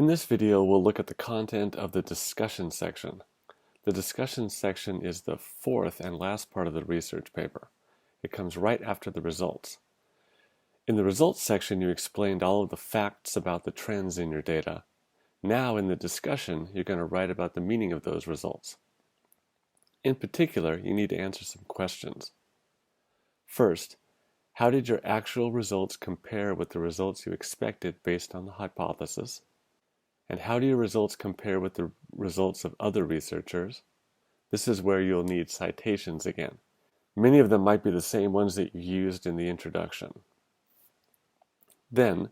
In this video, we'll look at the content of the discussion section. The discussion section is the fourth and last part of the research paper. It comes right after the results. In the results section, you explained all of the facts about the trends in your data. Now, in the discussion, you're going to write about the meaning of those results. In particular, you need to answer some questions. First, how did your actual results compare with the results you expected based on the hypothesis? And how do your results compare with the results of other researchers? This is where you'll need citations again. Many of them might be the same ones that you used in the introduction. Then,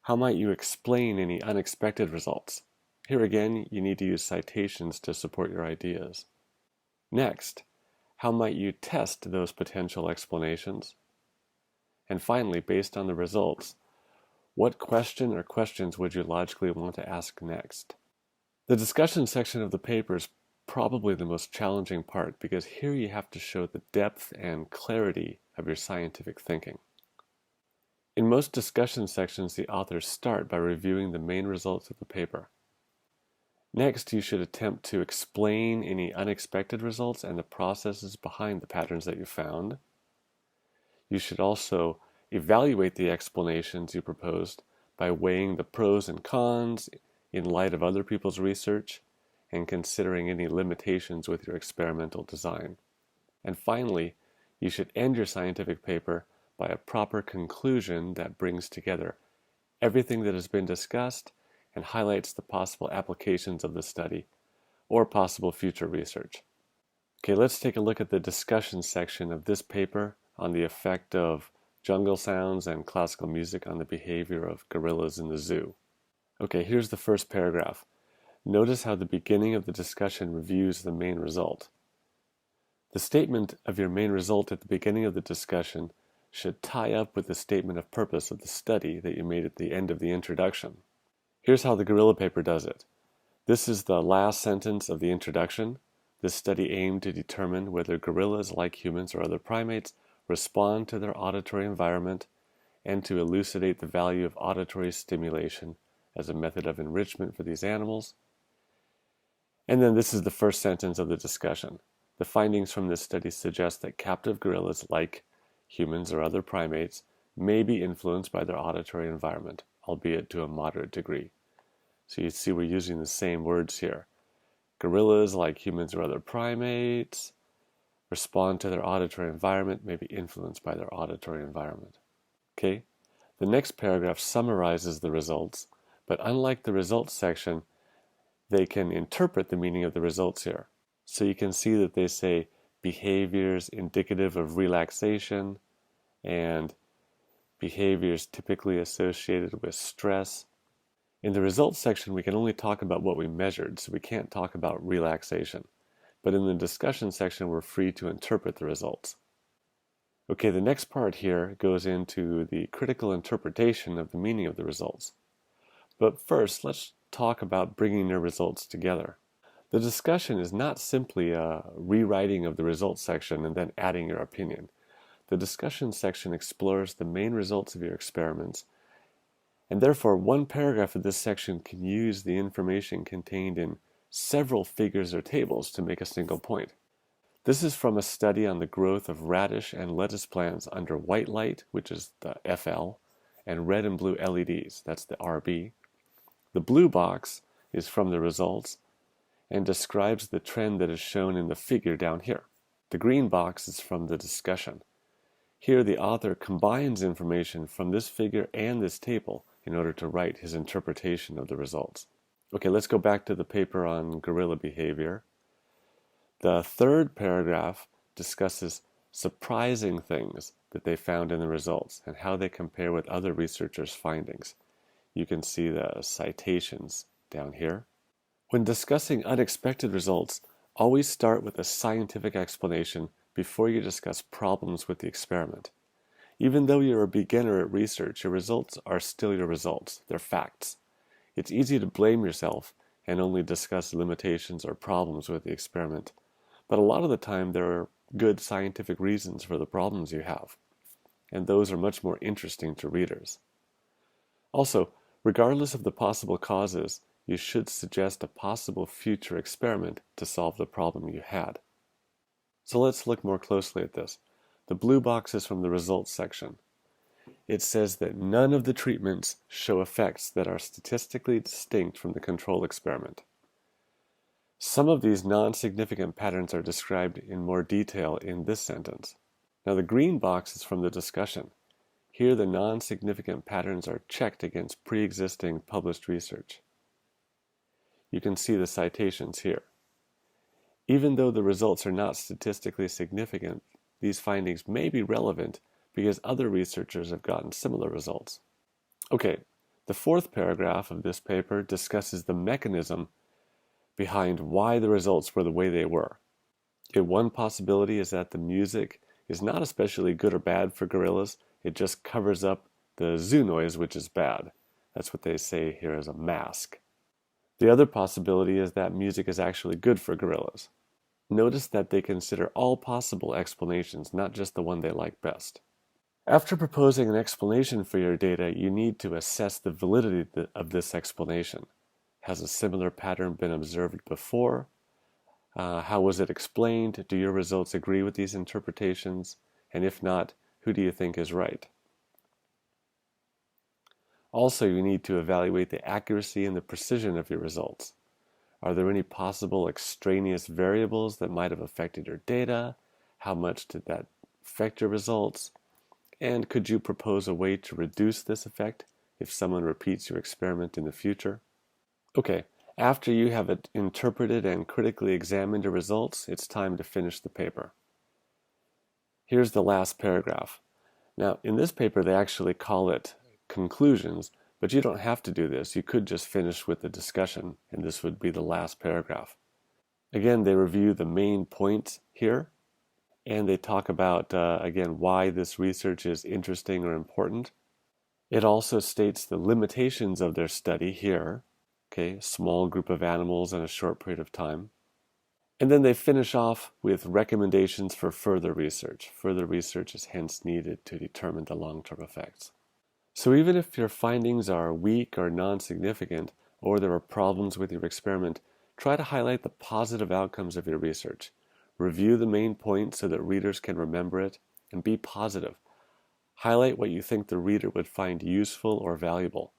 how might you explain any unexpected results? Here again, you need to use citations to support your ideas. Next, how might you test those potential explanations? And finally, based on the results, what question or questions would you logically want to ask next? The discussion section of the paper is probably the most challenging part because here you have to show the depth and clarity of your scientific thinking. In most discussion sections, the authors start by reviewing the main results of the paper. Next, you should attempt to explain any unexpected results and the processes behind the patterns that you found. You should also evaluate the explanations you proposed by weighing the pros and cons in light of other people's research and considering any limitations with your experimental design. And finally, you should end your scientific paper by a proper conclusion that brings together everything that has been discussed and highlights the possible applications of the study or possible future research. Okay, let's take a look at the discussion section of this paper on the effect of jungle sounds and classical music on the behavior of gorillas in the zoo. Okay, here's the first paragraph. Notice how the beginning of the discussion reviews the main result. The statement of your main result at the beginning of the discussion should tie up with the statement of purpose of the study that you made at the end of the introduction. Here's how the gorilla paper does it. This is the last sentence of the introduction. This study aimed to determine whether gorillas, like humans or other primates, respond to their auditory environment and to elucidate the value of auditory stimulation as a method of enrichment for these animals. And then this is the first sentence of the discussion. The findings from this study suggest that captive gorillas, like humans or other primates, may be influenced by their auditory environment, albeit to a moderate degree. So you see we're using the same words here. Gorillas, like humans or other primates, respond to their auditory environment, may be influenced by their auditory environment. Okay? The next paragraph summarizes the results, but unlike the results section, they can interpret the meaning of the results here. So you can see that they say behaviors indicative of relaxation and behaviors typically associated with stress. In the results section, we can only talk about what we measured, so we can't talk about relaxation. But in the discussion section, we're free to interpret the results. Okay, the next part here goes into the critical interpretation of the meaning of the results. But first, let's talk about bringing your results together. The discussion is not simply a rewriting of the results section and then adding your opinion. The discussion section explores the main results of your experiments, and therefore one paragraph of this section can use the information contained in several figures or tables to make a single point. This is from a study on the growth of radish and lettuce plants under white light, which is the FL, and red and blue LEDs, that's the RB. The blue box is from the results and describes the trend that is shown in the figure down here. The green box is from the discussion. Here the author combines information from this figure and this table in order to write his interpretation of the results. Okay, let's go back to the paper on gorilla behavior. The third paragraph discusses surprising things that they found in the results and how they compare with other researchers' findings. You can see the citations down here. When discussing unexpected results, always start with a scientific explanation before you discuss problems with the experiment. Even though you're a beginner at research, your results are still your results. They're facts. It's easy to blame yourself and only discuss limitations or problems with the experiment, but a lot of the time there are good scientific reasons for the problems you have, and those are much more interesting to readers. Also, Regardless of the possible causes, you should suggest a possible future experiment to solve the problem you had. So let's look more closely at this. The blue box is from the results section. It says that none of the treatments show effects that are statistically distinct from the control experiment. Some of these non-significant patterns are described in more detail in this sentence. Now the green box is from the discussion. Here the non-significant patterns are checked against pre-existing published research. You can see the citations here. Even though the results are not statistically significant, these findings may be relevant because other researchers have gotten similar results. Okay, the fourth paragraph of this paper discusses the mechanism behind why the results were the way they were. One possibility is that the music is not especially good or bad for gorillas. It just covers up the zoo noise, which is bad. That's what they say here as a mask. The other possibility is that music is actually good for gorillas. Notice that they consider all possible explanations, not just the one they like best. After proposing an explanation for your data, you need to assess the validity of this explanation. Has a similar pattern been observed before? How was it explained? Do your results agree with these interpretations? And if not, who do you think is right? Also, you need to evaluate the accuracy and the precision of your results. Are there any possible extraneous variables that might have affected your data? How much did that affect your results? And could you propose a way to reduce this effect if someone repeats your experiment in the future? Okay, after you have interpreted and critically examined your results, it's time to finish the paper. Here's the last paragraph. Now, in this paper, they actually call it conclusions, but you don't have to do this. You could just finish with the discussion, and this would be the last paragraph. Again, they review the main points here, and they talk about, again, why this research is interesting or important. It also states the limitations of their study here. Okay, small group of animals in a short period of time. And then they finish off with recommendations for further research. Further research is hence needed to determine the long-term effects. So even if your findings are weak or non-significant, or there are problems with your experiment, try to highlight the positive outcomes of your research. Review the main points so that readers can remember it, and be positive. Highlight what you think the reader would find useful or valuable.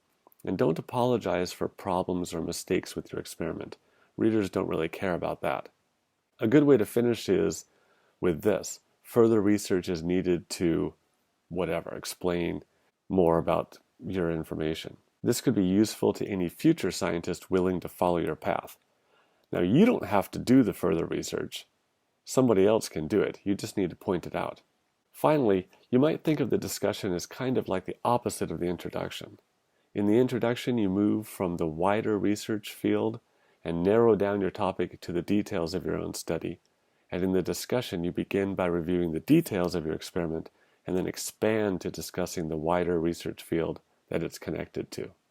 And don't apologize for problems or mistakes with your experiment. Readers don't really care about that. A good way to finish is with this. Further research is needed to, explain more about your information. This could be useful to any future scientist willing to follow your path. Now, you don't have to do the further research. Somebody else can do it. You just need to point it out. Finally, you might think of the discussion as kind of like the opposite of the introduction. In the introduction, you move from the wider research field and narrow down your topic to the details of your own study. And in the discussion, you begin by reviewing the details of your experiment and then expand to discussing the wider research field that it's connected to.